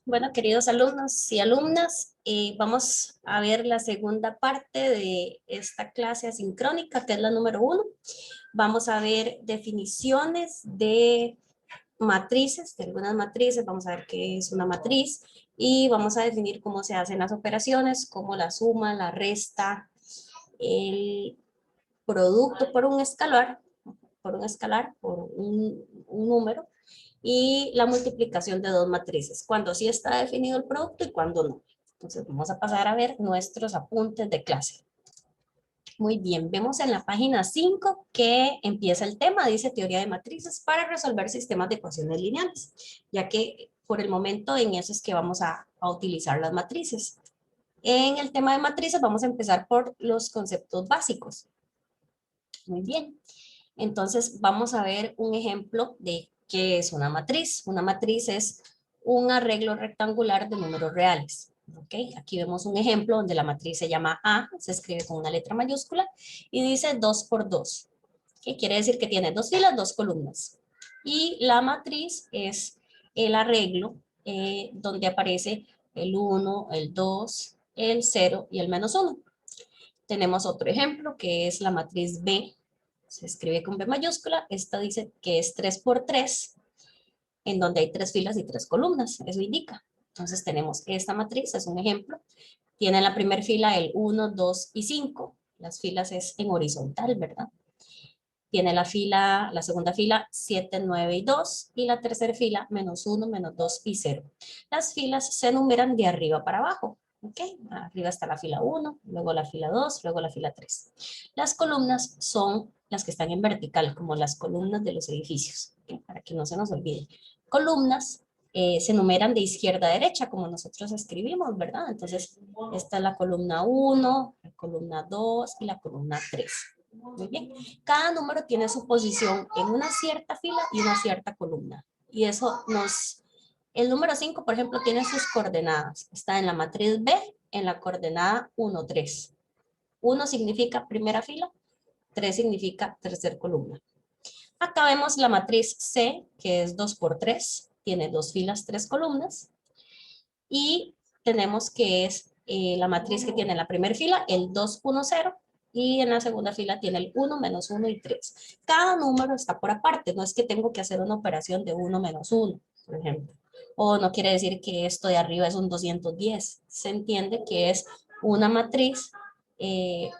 Bueno, queridos alumnos y alumnas, vamos a ver la segunda parte de esta clase asincrónica, que es la número 1. Vamos a ver definiciones de matrices, de algunas matrices, vamos a ver qué es una matriz y vamos a definir cómo se hacen las operaciones, como la suma, la resta, el producto por un número, y la multiplicación de dos matrices, cuando sí está definido el producto y cuando no. Entonces vamos a pasar a ver nuestros apuntes de clase. Muy bien, vemos en la página 5 que empieza el tema, dice teoría de matrices para resolver sistemas de ecuaciones lineales, ya que por el momento en eso es que vamos a utilizar las matrices. En el tema de matrices vamos a empezar por los conceptos básicos. Muy bien. Entonces vamos a ver un ejemplo de qué es una matriz. Una matriz es un arreglo rectangular de números reales. ¿Ok? Aquí vemos un ejemplo donde la matriz se llama A, se escribe con una letra mayúscula y dice 2 por 2. ¿Qué quiere decir? Que tiene dos filas, dos columnas. Y la matriz es el arreglo donde aparece el 1, el 2, el 0 y el menos 1. Tenemos otro ejemplo que es la matriz B, se escribe con B mayúscula. Esta dice que es 3 por 3, en donde hay tres filas y tres columnas, eso indica. Entonces tenemos esta matriz, es un ejemplo. Tiene en la primera fila el 1, 2 y 5. Las filas es en horizontal, ¿verdad? Tiene la segunda fila 7, 9 y 2. Y la tercera fila menos 1, menos 2 y 0. Las filas se numeran de arriba para abajo. ¿Ok? Arriba está la fila 1, luego la fila 2, luego la fila 3. Las columnas son las que están en vertical, como las columnas de los edificios, ¿ok? Para que no se nos olvide. Columnas se numeran de izquierda a derecha, como nosotros escribimos, ¿verdad? Entonces, esta es la columna 1, la columna 2 y la columna 3. Muy bien. Cada número tiene su posición en una cierta fila y una cierta columna. Y eso nos... El número 5, por ejemplo, tiene sus coordenadas. Está en la matriz B, en la coordenada 1, 3. 1 significa primera fila, 3 significa tercera columna. Acá vemos la matriz C, que es 2 por 3. Tiene dos filas, tres columnas. Y tenemos que es la matriz que tiene en la primera fila, el 2, 1, 0. Y en la segunda fila tiene el 1, menos 1 y 3. Cada número está por aparte. No es que tengo que hacer una operación de 1 menos 1, por ejemplo. O no quiere decir que esto de arriba es un 210. Se entiende que es una matriz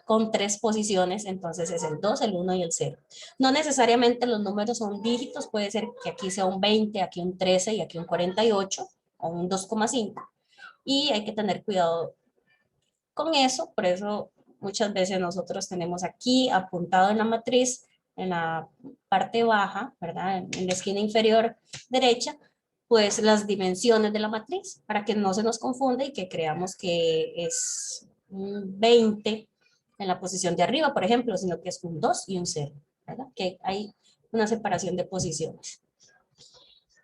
con tres posiciones, entonces es el 2, el 1 y el 0. No necesariamente los números son dígitos, puede ser que aquí sea un 20, aquí un 13 y aquí un 48 o un 2,5. Y hay que tener cuidado con eso, por eso muchas veces nosotros tenemos aquí apuntado en la matriz, en la parte baja, ¿verdad? En la esquina inferior derecha, pues las dimensiones de la matriz, para que no se nos confunda y que creamos que es un 20 en la posición de arriba, por ejemplo, sino que es un 2 y un 0, ¿verdad? Que hay una separación de posiciones.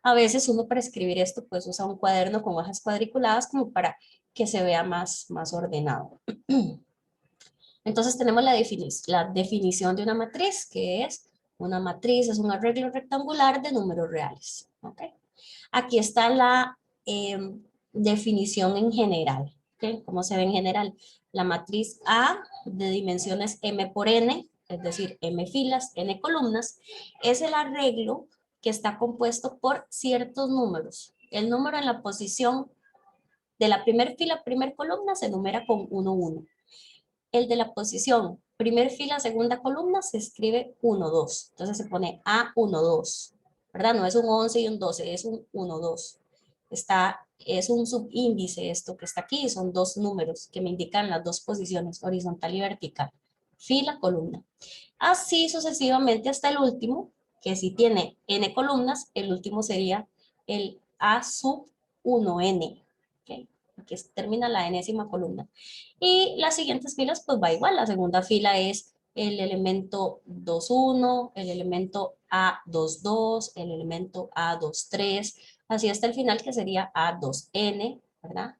A veces uno para escribir esto pues usa un cuaderno con hojas cuadriculadas como para que se vea más ordenado. Entonces tenemos la definición de una matriz, que es una matriz, es un arreglo rectangular de números reales. ¿Okay? Aquí está la definición en general. ¿Okay? ¿Cómo se ve en general? La matriz A de dimensiones m por n, es decir, m filas, n columnas, es el arreglo que está compuesto por ciertos números. El número en la posición de la primera fila, primera columna, se numera con 1, 1. El de la posición primer fila, segunda columna, se escribe 1, 2. Entonces se pone A1, 2. ¿Verdad? No es un 11 y un 12, es un 1, 2. Es un subíndice esto que está aquí, son dos números que me indican las dos posiciones, horizontal y vertical. Fila, columna. Así sucesivamente hasta el último, que si tiene n columnas, el último sería el A sub 1n. ¿Okay? Que termina la enésima columna. Y las siguientes filas pues va igual. La segunda fila es el elemento 2,1, el elemento A22, el elemento A23, así hasta el final que sería A2n, ¿verdad?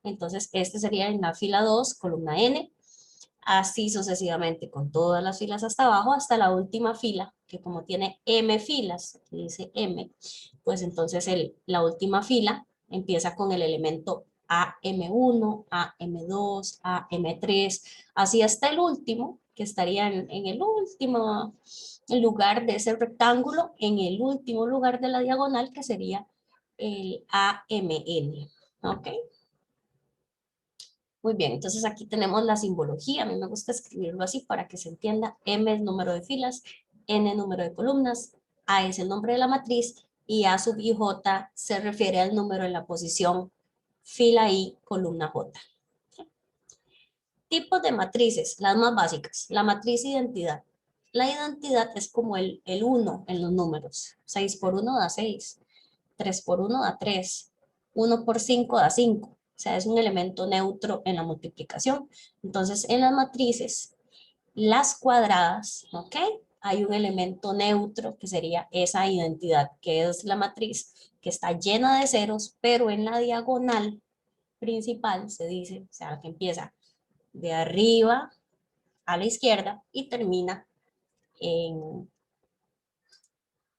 Entonces este sería en la fila 2, columna n, así sucesivamente con todas las filas hasta abajo, hasta la última fila, que como tiene m filas, que dice m, pues entonces la última fila Empieza con el elemento AM1, AM2, AM3, así hasta el último, que estaría en el último lugar de ese rectángulo, en el último lugar de la diagonal, que sería el AMN. ¿Ok? Muy bien, entonces aquí tenemos la simbología. A mí me gusta escribirlo así para que se entienda. M es número de filas, N número de columnas, A es el nombre de la matriz y A sub I J se refiere al número en la posición fila I, columna J. Tipos de matrices, las más básicas. La matriz identidad. La identidad es como el 1 en los números. 6 por 1 da 6, 3 por 1 da 3, 1 por 5 da 5. O sea, es un elemento neutro en la multiplicación. Entonces, en las matrices, las cuadradas, ¿ok? Hay un elemento neutro que sería esa identidad, que es la matriz que está llena de ceros, pero en la diagonal principal se dice, o sea, que empieza de arriba a la izquierda y termina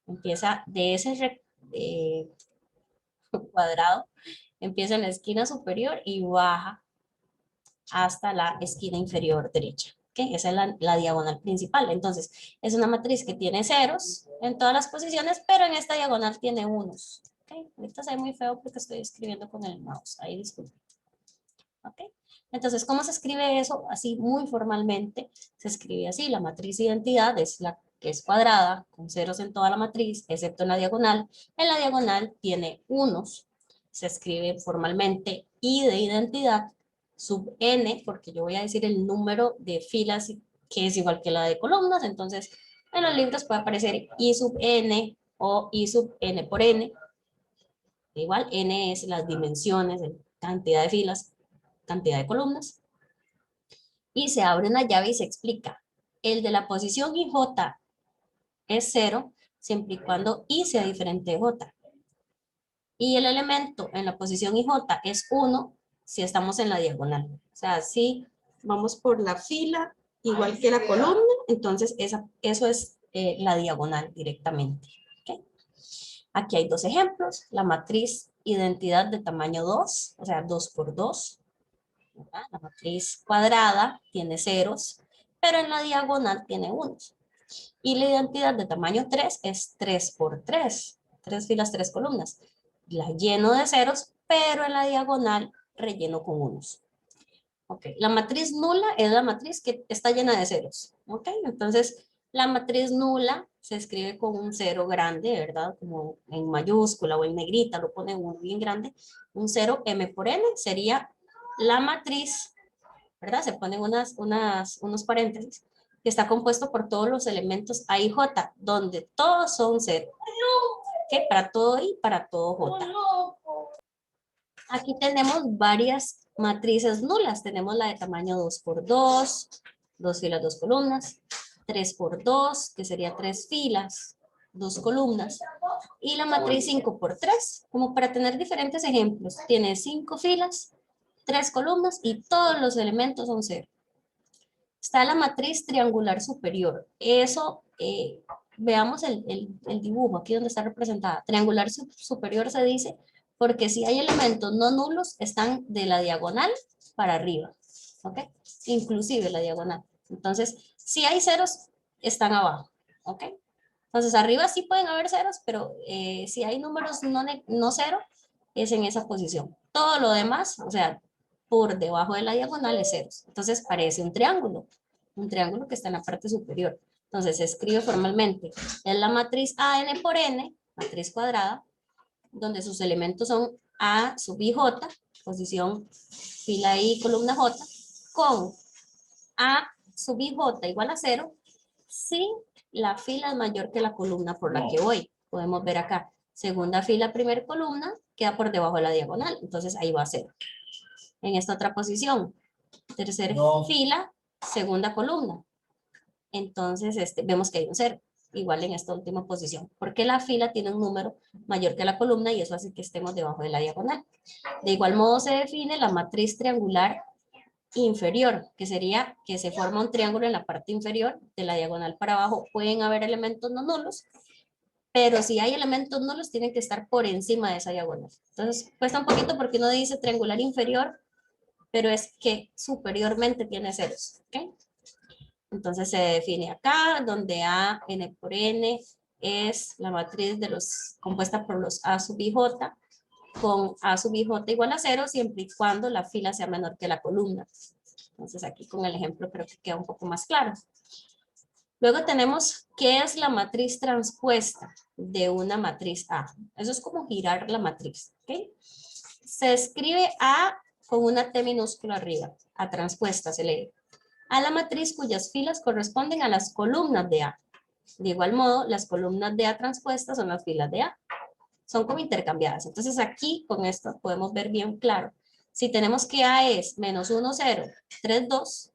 empieza de ese cuadrado, empieza en la esquina superior y baja hasta la esquina inferior derecha. ¿Okay? Esa es la diagonal principal. Entonces, es una matriz que tiene ceros en todas las posiciones, pero en esta diagonal tiene unos. ¿Okay? Ahorita se ve muy feo porque estoy escribiendo con el mouse. Ahí disculpen. ¿Okay? Entonces, ¿cómo se escribe eso? Así muy formalmente se escribe así. La matriz identidad es la que es cuadrada, con ceros en toda la matriz, excepto en la diagonal. En la diagonal tiene unos. Se escribe formalmente I de identidad sub n, porque yo voy a decir el número de filas que es igual que la de columnas. Entonces, en los libros puede aparecer I sub n o I sub n por n. Igual, n es las dimensiones, de cantidad de filas, cantidad de columnas, y se abre una llave y se explica. El de la posición IJ es 0, siempre y cuando I sea diferente de J. Y el elemento en la posición IJ es 1 si estamos en la diagonal. O sea, si vamos por la fila igual que la columna, entonces eso es la diagonal directamente. ¿Okay? Aquí hay dos ejemplos. La matriz identidad de tamaño 2, o sea, 2 por 2. La matriz cuadrada tiene ceros, pero en la diagonal tiene unos. Y la identidad de tamaño 3 es 3 por 3, 3 filas, 3 columnas. La lleno de ceros, pero en la diagonal relleno con unos. Okay. La matriz nula es la matriz que está llena de ceros. Okay. Entonces, la matriz nula se escribe con un cero grande, ¿verdad? Como en mayúscula o en negrita, lo pone uno bien grande. Un cero m por n sería la matriz, ¿verdad? Se ponen unos paréntesis, que está compuesto por todos los elementos A y J, donde todos son cero. ¿Okay? Para todo I, para todo J. Aquí tenemos varias matrices nulas. Tenemos la de tamaño 2 por 2, 2 filas, 2 columnas, 3 por 2, que sería 3 filas, 2 columnas, y la matriz 5 por 3, como para tener diferentes ejemplos. Tiene 5 filas, 3 columnas y todos los elementos son 0. Está la matriz triangular superior. Eso, veamos el dibujo, aquí donde está representada. Triangular superior se dice porque si hay elementos no nulos, están de la diagonal para arriba. ¿Ok? Inclusive la diagonal. Entonces, si hay ceros, están abajo. ¿Ok? Entonces, arriba sí pueden haber ceros, pero si hay números no cero, es en esa posición. Todo lo demás, o sea, por debajo de la diagonal es ceros. Entonces, parece un triángulo que está en la parte superior. Entonces, se escribe formalmente. Es la matriz AN por N, matriz cuadrada, donde sus elementos son A sub I J, posición fila I, columna J, con A sub I J igual a 0, si la fila es mayor que la columna por la que voy. Podemos ver acá, segunda fila, primera columna, queda por debajo de la diagonal, entonces ahí va a 0. En esta otra posición, tercera fila, segunda columna, entonces vemos que hay un 0, igual en esta última posición, porque la fila tiene un número mayor que la columna y eso hace que estemos debajo de la diagonal. De igual modo se define la matriz triangular inferior, que sería que se forma un triángulo en la parte inferior, de la diagonal para abajo pueden haber elementos no nulos, pero si hay elementos nulos, tienen que estar por encima de esa diagonal. Entonces, cuesta un poquito porque uno dice triangular inferior, pero es que superiormente tiene ceros, ¿ok? Entonces se define acá, donde A, n por n, es la matriz de los, compuesta por los A sub i j, con A sub i j igual a 0, siempre y cuando la fila sea menor que la columna. Entonces aquí con el ejemplo creo que queda un poco más claro. Luego tenemos qué es la matriz transpuesta de una matriz A. Eso es como girar la matriz, ¿ok? Se escribe A con una T minúscula arriba, A transpuesta se lee, a la matriz cuyas filas corresponden a las columnas de A. De igual modo, las columnas de A transpuestas son las filas de A. Son como intercambiadas. Entonces aquí con esto podemos ver bien claro. Si tenemos que A es menos 1, 0, 3, 2,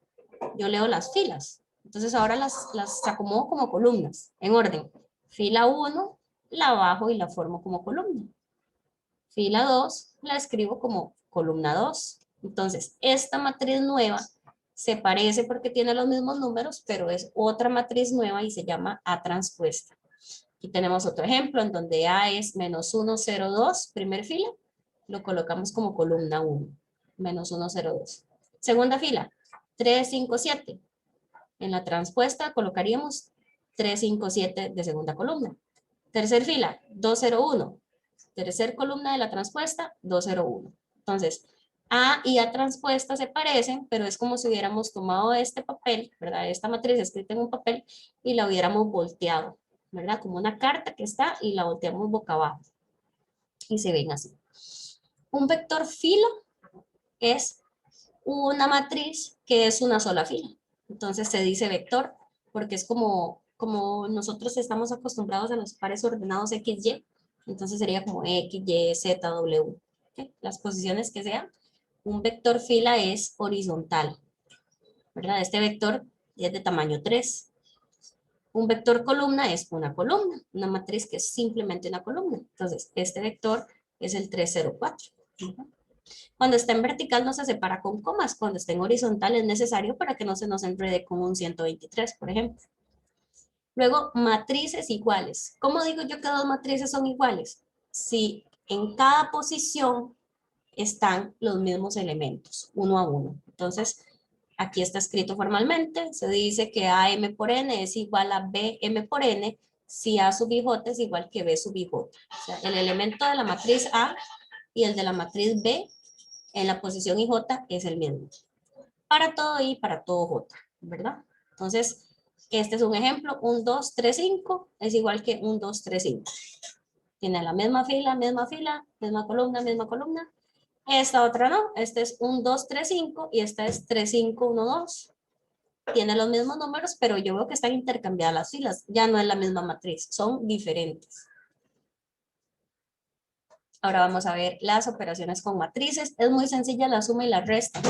yo leo las filas. Entonces ahora las acomodo como columnas, en orden. Fila 1, la bajo y la formo como columna. Fila 2, la escribo como columna 2. Entonces, esta matriz nueva se parece porque tiene los mismos números, pero es otra matriz nueva y se llama A transpuesta. Aquí tenemos otro ejemplo en donde A es menos 1, 0, 2, primer fila, lo colocamos como columna 1, menos 1, 0, 2. Segunda fila, 3, 5, 7. En la transpuesta colocaríamos 3, 5, 7 de segunda columna. Tercer fila, 2, 0, 1. Tercer columna de la transpuesta, 2, 0, 1. Entonces, A y A transpuesta se parecen, pero es como si hubiéramos tomado este papel, ¿verdad? Esta matriz escrita en un papel y la hubiéramos volteado, ¿verdad? Como una carta que está y la volteamos boca abajo. Y se ven así. Un vector filo es una matriz que es una sola fila. Entonces se dice vector porque es como nosotros estamos acostumbrados a los pares ordenados X, Y. Entonces sería como X, Y, Z, W. ¿Okay? Las posiciones que sean. Un vector fila es horizontal, ¿verdad? Este vector es de tamaño 3. Un vector columna es una columna, una matriz que es simplemente una columna. Entonces, este vector es el 304. Cuando está en vertical no se separa con comas, cuando está en horizontal es necesario para que no se nos enrede con un 123, por ejemplo. Luego, matrices iguales. ¿Cómo digo yo que dos matrices son iguales? Si en cada posición están los mismos elementos, uno a uno. Entonces, aquí está escrito formalmente, se dice que AM por N es igual a BM por N si A sub IJ es igual que B sub IJ. O sea, el elemento de la matriz A y el de la matriz B en la posición IJ es el mismo. Para todo I, para todo J, ¿verdad? Entonces, este es un ejemplo, 1, 2, 3, 5 es igual que 1, 2, 3, 5. Tiene la misma fila, misma columna. Esta otra no, este es 1, 2, 3, 5 y esta es 3, 5, 1, 2. Tiene los mismos números, pero yo veo que están intercambiadas las filas. Ya no es la misma matriz, son diferentes. Ahora vamos a ver las operaciones con matrices. Es muy sencilla la suma y la resta.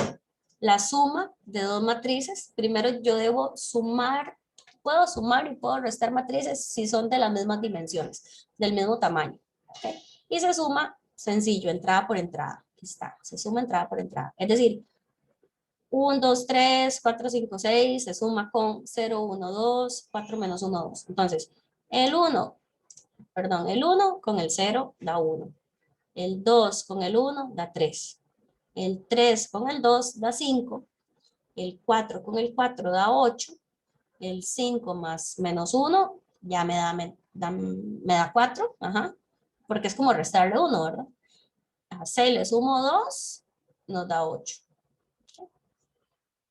La suma de dos matrices, primero yo debo sumar, puedo sumar y puedo restar matrices si son de las mismas dimensiones, del mismo tamaño. ¿Okay? Y se suma sencillo, entrada por entrada. Aquí está, se suma entrada por entrada. Es decir, 1, 2, 3, 4, 5, 6 se suma con 0, 1, 2, 4 menos 1, 2. Entonces, el 1 con el 0 da 1. El 2 con el 1 da 3. El 3 con el 2 da 5. El 4 con el 4 da 8. El 5 más menos 1 ya me da 4. Ajá. Porque es como restarle 1, ¿verdad? A 6 le sumo 2, nos da 8.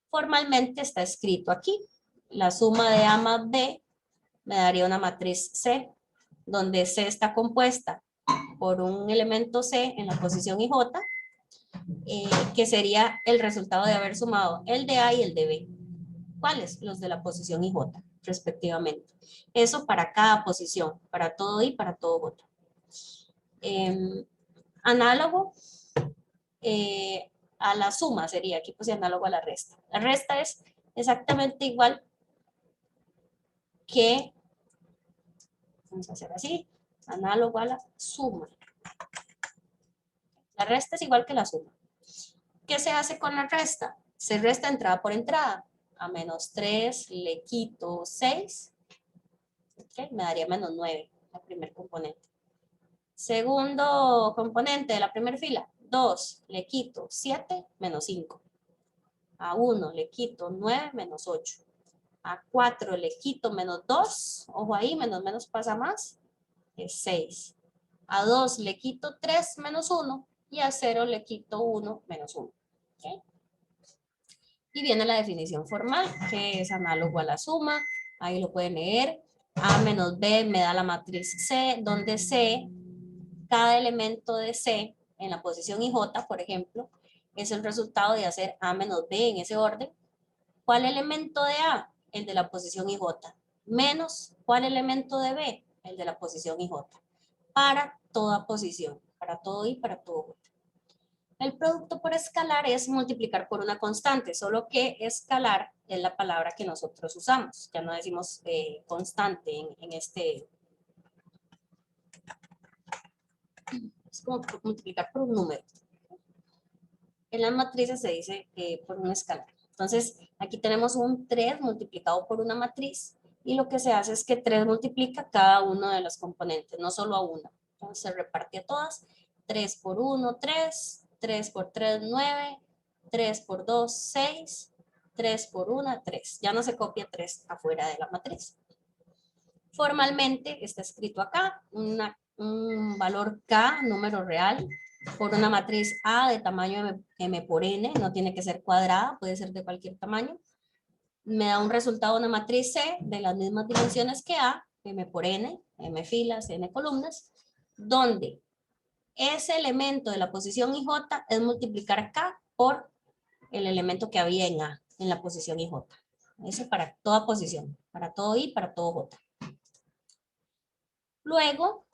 Formalmente está escrito aquí. La suma de A más B me daría una matriz C, donde C está compuesta por un elemento C en la posición IJ, que sería el resultado de haber sumado el de A y el de B. ¿Cuáles? Los de la posición IJ, respectivamente. Eso para cada posición, para todo I, para todo J. Análogo a la suma sería, aquí pues análogo a la resta. La resta es exactamente igual que, vamos a hacer así, análogo a la suma. La resta es igual que la suma. ¿Qué se hace con la resta? Se resta entrada por entrada. A menos 3 le quito 6, ¿okay? Me daría menos 9. la primer componente. Segundo componente de la primera fila, 2, le quito 7 menos 5. A 1 le quito 9 menos 8. A 4 le quito menos 2. Ojo ahí, menos pasa más. Es 6. A 2 le quito 3 menos 1. Y a 0 le quito 1 menos 1. ¿Okay? Y viene la definición formal, que es análogo a la suma. Ahí lo pueden leer. A menos B me da la matriz C, donde C, cada elemento de C en la posición IJ, por ejemplo, es el resultado de hacer A menos B en ese orden. ¿Cuál elemento de A? El de la posición IJ. Menos, ¿cuál elemento de B? El de la posición IJ. Para toda posición, para todo I, para todo J. El producto por escalar es multiplicar por una constante, solo que escalar es la palabra que nosotros usamos. Ya no decimos constante en este. Es como multiplicar por un número. En las matrices se dice por un escalar. Entonces, aquí tenemos un 3 multiplicado por una matriz y lo que se hace es que 3 multiplica cada uno de los componentes, no solo a una. Entonces, se reparte a todas. 3 por 1, 3. 3 por 3, 9. 3 por 2, 6. 3 por 1, 3. Ya no se copia 3 afuera de la matriz. Formalmente está escrito acá un valor K, número real, por una matriz A de tamaño M por N, no tiene que ser cuadrada, puede ser de cualquier tamaño. Me da un resultado de una matriz C de las mismas dimensiones que A, M por N, M filas, N columnas, donde ese elemento de la posición IJ es multiplicar K por el elemento que había en A, en la posición IJ. Eso para toda posición, para todo I, para todo J. Luego,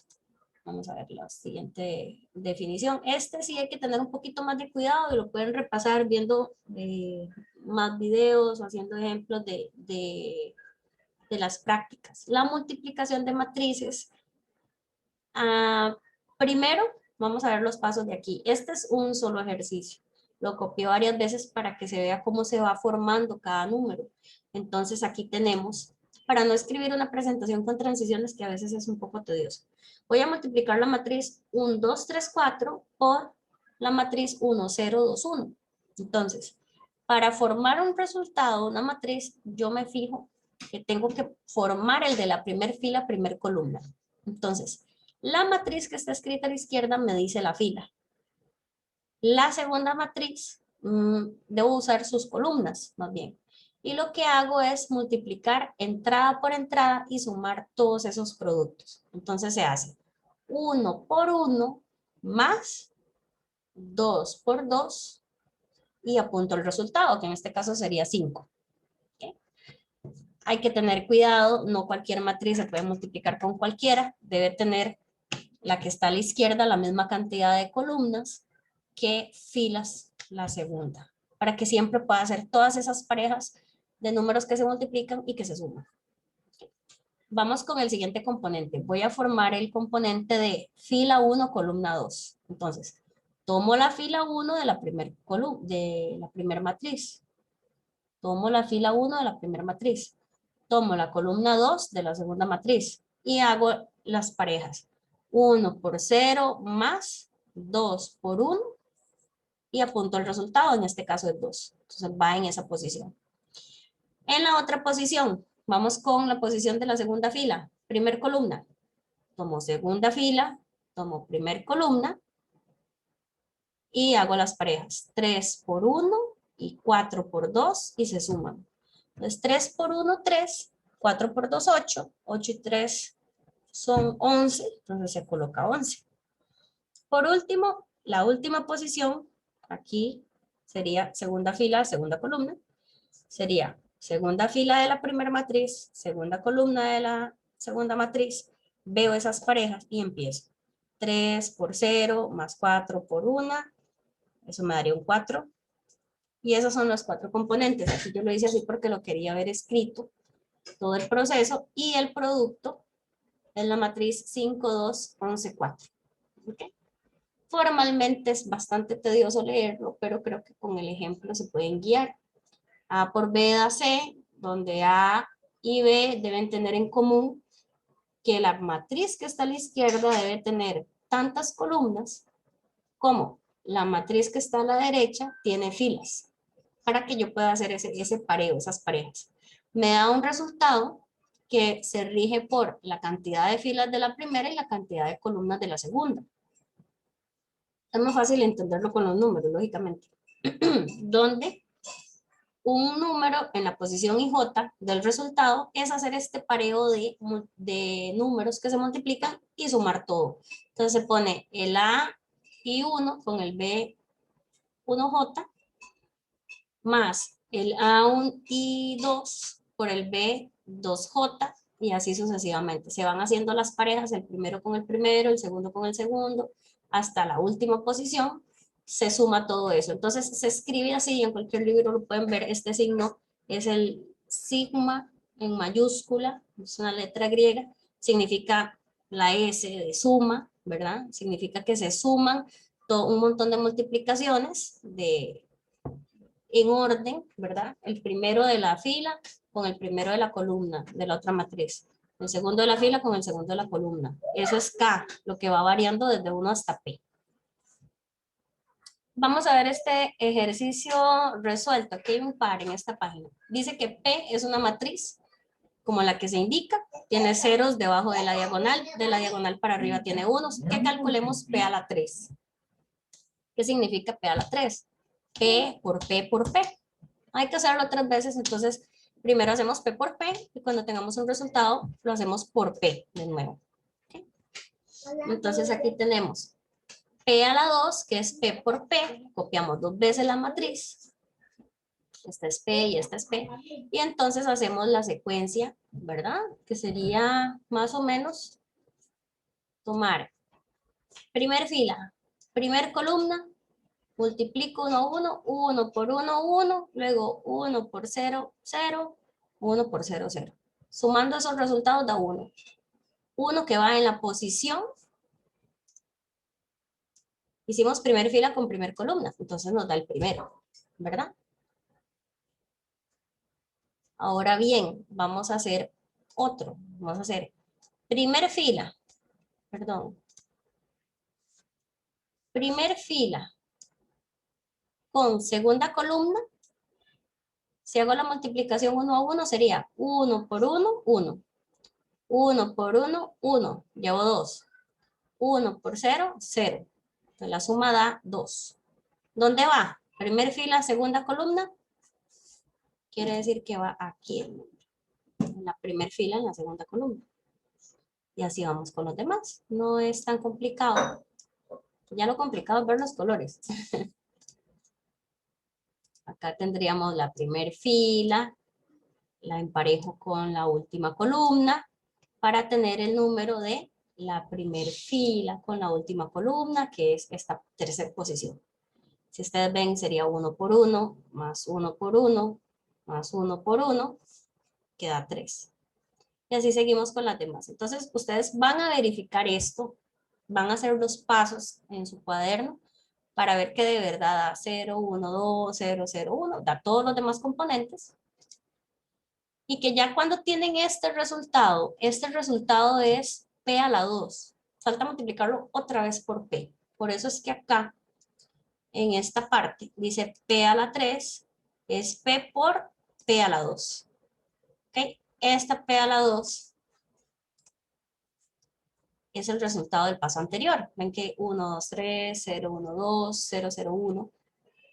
vamos a ver la siguiente definición. Este sí hay que tener un poquito más de cuidado y lo pueden repasar viendo más videos o haciendo ejemplos de las prácticas. La multiplicación de matrices. Primero, vamos a ver los pasos de aquí. Este es un solo ejercicio. Lo copié varias veces para que se vea cómo se va formando cada número. Entonces aquí tenemos, para no escribir una presentación con transiciones que a veces es un poco tedioso. Voy a multiplicar la matriz 1, 2, 3, 4 por la matriz 1, 0, 2, 1. Entonces, para formar un resultado, una matriz, yo me fijo que tengo que formar el de la primer fila, primer columna. Entonces, la matriz que está escrita a la izquierda me dice la fila. La segunda matriz, debo usar sus columnas, más bien. Y lo que hago es multiplicar entrada por entrada y sumar todos esos productos. Entonces se hace 1 por 1 más 2 por 2 y apunto el resultado, que en este caso sería 5. ¿Okay? Hay que tener cuidado, no cualquier matriz se puede multiplicar con cualquiera, debe tener la que está a la izquierda la misma cantidad de columnas que filas la segunda, para que siempre pueda hacer todas esas parejas de números que se multiplican y que se suman. Vamos con el siguiente componente. Voy a formar el componente de fila 1, columna 2. Entonces, tomo la fila 1 de la primera matriz. Tomo la fila 1 de la primera matriz. Tomo la columna 2 de la segunda matriz y hago las parejas. 1 por 0 más 2 por 1 y apunto el resultado, en este caso es 2. Entonces va en esa posición. En la otra posición, vamos con la posición de la segunda fila. Primer columna, tomo segunda fila, tomo primer columna y hago las parejas. 3 por 1 y 4 por 2 y se suman. Entonces 3 por 1, 3, 4 por 2, 8, 8 y 3 son 11, entonces se coloca 11. Por último, la última posición, aquí sería segunda fila, segunda columna, sería segunda fila de la primera matriz, segunda columna de la segunda matriz, veo esas parejas y empiezo. 3 por 0 más 4 por 1, eso me daría un 4. Y esos son los 4 componentes. Aquí yo lo hice así porque lo quería ver escrito, todo el proceso, y el producto es la matriz 5, 2, 11, 4. ¿Okay? Formalmente es bastante tedioso leerlo, pero creo que con el ejemplo se pueden guiar. A por B da C, donde A y B deben tener en común que la matriz que está a la izquierda debe tener tantas columnas como la matriz que está a la derecha tiene filas, para que yo pueda hacer ese pareo, esas parejas. Me da un resultado que se rige por la cantidad de filas de la primera y la cantidad de columnas de la segunda. Es más fácil entenderlo con los números, lógicamente. Donde un número en la posición IJ del resultado es hacer este pareo de números que se multiplican y sumar todo. Entonces se pone el AI1 con el B1J más el AI2 por el B2J y así sucesivamente. Se van haciendo las parejas, el primero con el primero, el segundo con el segundo, hasta la última posición, se suma todo eso. Entonces se escribe así, en cualquier libro lo pueden ver, este signo es el sigma en mayúscula, es una letra griega, significa la S de suma, ¿verdad? Significa que se suman un montón de multiplicaciones en orden, ¿verdad? El primero de la fila con el primero de la columna de la otra matriz. El segundo de la fila con el segundo de la columna. Eso es K, lo que va variando desde 1 hasta P. Vamos a ver este ejercicio resuelto. Aquí hay un par en esta página. Dice que P es una matriz como la que se indica. Tiene ceros debajo de la diagonal para arriba tiene unos. Que calculemos P a la 3. ¿Qué significa P a la 3? P por P por P. Hay que hacerlo 3 veces, entonces primero hacemos P por P y cuando tengamos un resultado lo hacemos por P de nuevo. ¿Okay? Entonces aquí tenemos P a la 2, que es P por P, copiamos 2 veces la matriz, esta es P y esta es P, y entonces hacemos la secuencia, ¿verdad? Que sería más o menos tomar primer fila, primer columna, multiplico 1, 1, 1 por 1, 1, luego 1 por 0, 0, 1 por 0, 0. Sumando esos resultados da 1. 1 que va en la posición. Hicimos primer fila con primer columna, entonces nos da el primero, ¿verdad? Ahora bien, vamos a hacer otro. Vamos a hacer primer fila, perdón. Primer fila con segunda columna. Si hago la multiplicación 1 a 1 sería 1 por 1, 1. 1 por 1, 1. Llevo 2. 1 por 0, 0. Entonces la suma da 2. ¿Dónde va? Primer fila, segunda columna. Quiere decir que va aquí en la primera fila, en la segunda columna. Y así vamos con los demás. No es tan complicado. Ya lo complicado es ver los colores. Acá tendríamos la primera fila, la emparejo con la última columna para tener el número de la primera fila con la última columna, que es esta tercera posición. Si ustedes ven, sería 1 por 1, más 1 por 1, más 1 por 1, queda 3. Y así seguimos con las demás. Entonces, ustedes van a verificar esto, van a hacer los pasos en su cuaderno para ver que de verdad da 0, 1, 2, 0, 0, 1, da todos los demás componentes. Y que ya cuando tienen este resultado es P a la 2. Falta multiplicarlo otra vez por P. Por eso es que acá, en esta parte, dice P a la 3, es P por P a la 2. ¿Ok? Esta P a la 2 es el resultado del paso anterior. Ven que 1, 2, 3, 0, 1, 2, 0, 0, 1.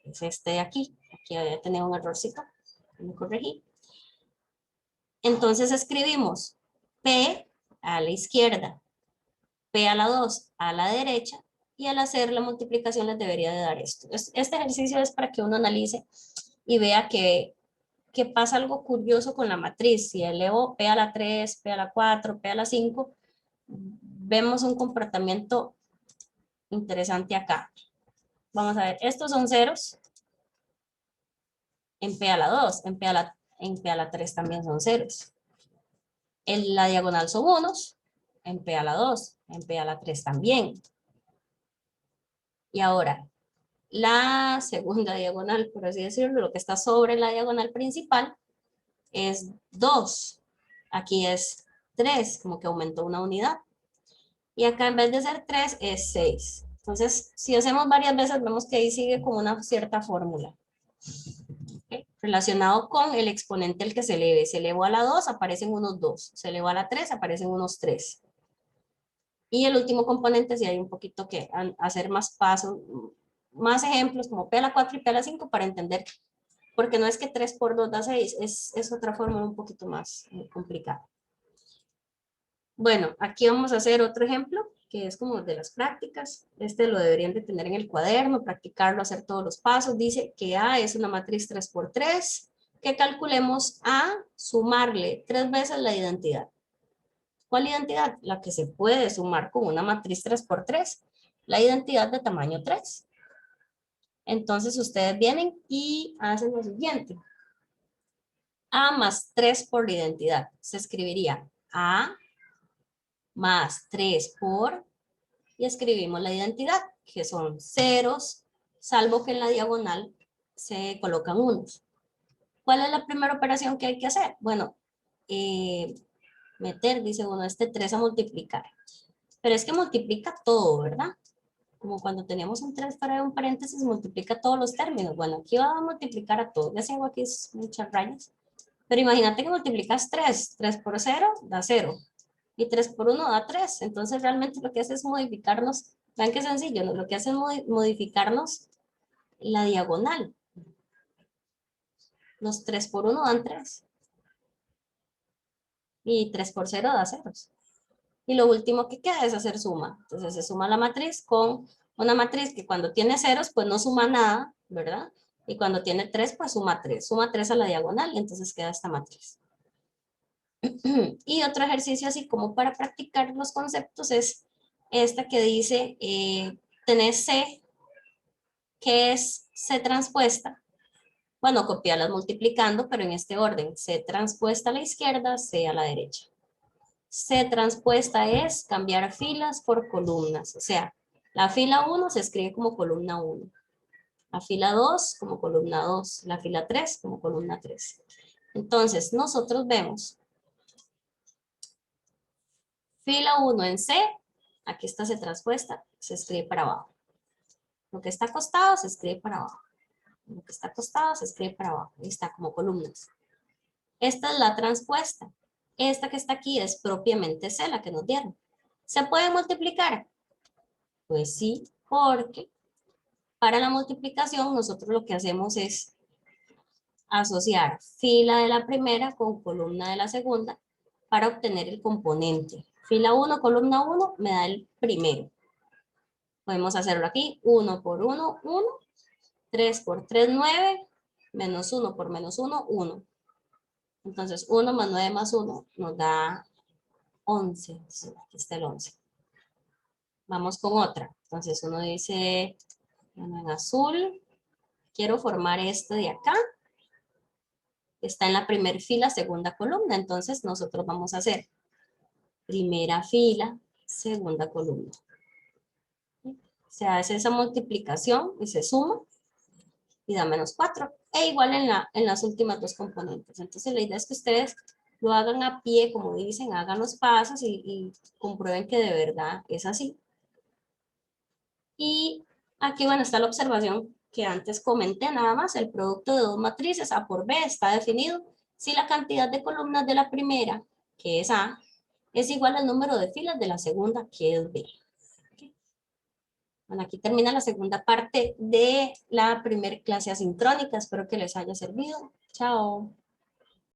Es este de aquí. Aquí voy a tener un errorcito. Me corregí. Entonces escribimos P a la izquierda, P a la 2 a la derecha, y al hacer la multiplicación les debería de dar esto. Este ejercicio es para que uno analice y vea que pasa algo curioso con la matriz. Si elevo P a la 3, P a la 4, P a la 5, vemos un comportamiento interesante acá. Vamos a ver, estos son ceros en P a la 2, en P a la 3 también son ceros. En la diagonal son unos, en P a la 2, en P a la 3 también. Y ahora, la segunda diagonal, por así decirlo, lo que está sobre la diagonal principal, es 2. Aquí es 3, como que aumentó una unidad. Y acá en vez de ser 3 es 6. Entonces, si hacemos varias veces, vemos que ahí sigue con una cierta fórmula. ¿Okay? Relacionado con el exponente al que se eleve. Se elevó a la 2, aparecen unos 2. Se elevó a la 3, aparecen unos 3. Y el último componente, si hay un poquito que hacer más pasos, más ejemplos como P a la 4 y P a la 5 para entender, porque no es que 3 por 2 da 6, es otra fórmula un poquito más complicada. Bueno, aquí vamos a hacer otro ejemplo, que es como de las prácticas. Este lo deberían de tener en el cuaderno, practicarlo, hacer todos los pasos. Dice que A es una matriz 3 por 3, que calculemos A, sumarle 3 veces la identidad. ¿Cuál identidad? La que se puede sumar con una matriz 3 por 3, la identidad de tamaño 3. Entonces ustedes vienen y hacen lo siguiente. A más 3 por la identidad. Se escribiría A más 3 por, y escribimos la identidad, que son ceros, salvo que en la diagonal se colocan unos. ¿Cuál es la primera operación que hay que hacer? Bueno, meter, dice uno, este 3 a multiplicar. Pero es que multiplica todo, ¿verdad? Como cuando teníamos un 3 para un paréntesis, multiplica todos los términos. Bueno, aquí va a multiplicar a todo. Ya sé, aquí es muchas rayas. Pero imagínate que multiplicas 3. 3 por 0 da 0. Y 3 por 1 da 3. Entonces realmente lo que hace es modificarnos. Vean qué sencillo, ¿no? Lo que hace es modificarnos la diagonal. Los 3 por 1 dan 3. Y 3 por 0 da 0. Y lo último que queda es hacer suma. Entonces se suma la matriz con una matriz que cuando tiene ceros, pues no suma nada, ¿verdad? Y cuando tiene 3, pues suma 3. Suma 3 a la diagonal y entonces queda esta matriz. Y otro ejercicio así como para practicar los conceptos es esta que dice, tenés C, que es C transpuesta. Bueno, copiarlas multiplicando, pero en este orden. C transpuesta a la izquierda, C a la derecha. C transpuesta es cambiar filas por columnas. O sea, la fila 1 se escribe como columna 1. La fila 2 como columna 2. La fila 3 como columna 3. Entonces, nosotros vemos fila 1 en C. Aquí está C transpuesta. Se escribe para abajo. Lo que está acostado se escribe para abajo. Lo que está acostado se escribe para abajo. Ahí está como columnas. Esta es la transpuesta. Esta que está aquí es propiamente C, la que nos dieron. ¿Se puede multiplicar? Pues sí, porque para la multiplicación nosotros lo que hacemos es asociar fila de la primera con columna de la segunda para obtener el componente. Fila 1, columna 1 me da el primero. Podemos hacerlo aquí, 1 por 1, 1, 3 por 3, 9, menos 1 por menos 1, 1. Entonces 1 más 9 más 1 nos da 11. Aquí está el 11. Vamos con otra. Entonces uno dice, bueno, en azul, quiero formar esto de acá. Está en la primera fila, segunda columna. Entonces nosotros vamos a hacer primera fila, segunda columna. Se hace esa multiplicación y se suma y da menos 4. E igual en las últimas dos componentes. Entonces la idea es que ustedes lo hagan a pie, como dicen, hagan los pasos y comprueben que de verdad es así. Y aquí, bueno, está la observación que antes comenté, nada más. El producto de dos matrices, A por B, está definido si la cantidad de columnas de la primera, que es A, es igual al número de filas de la segunda, que es B. ¿Okay? Bueno, aquí termina la segunda parte de la primera clase asincrónica. Espero que les haya servido. Chao.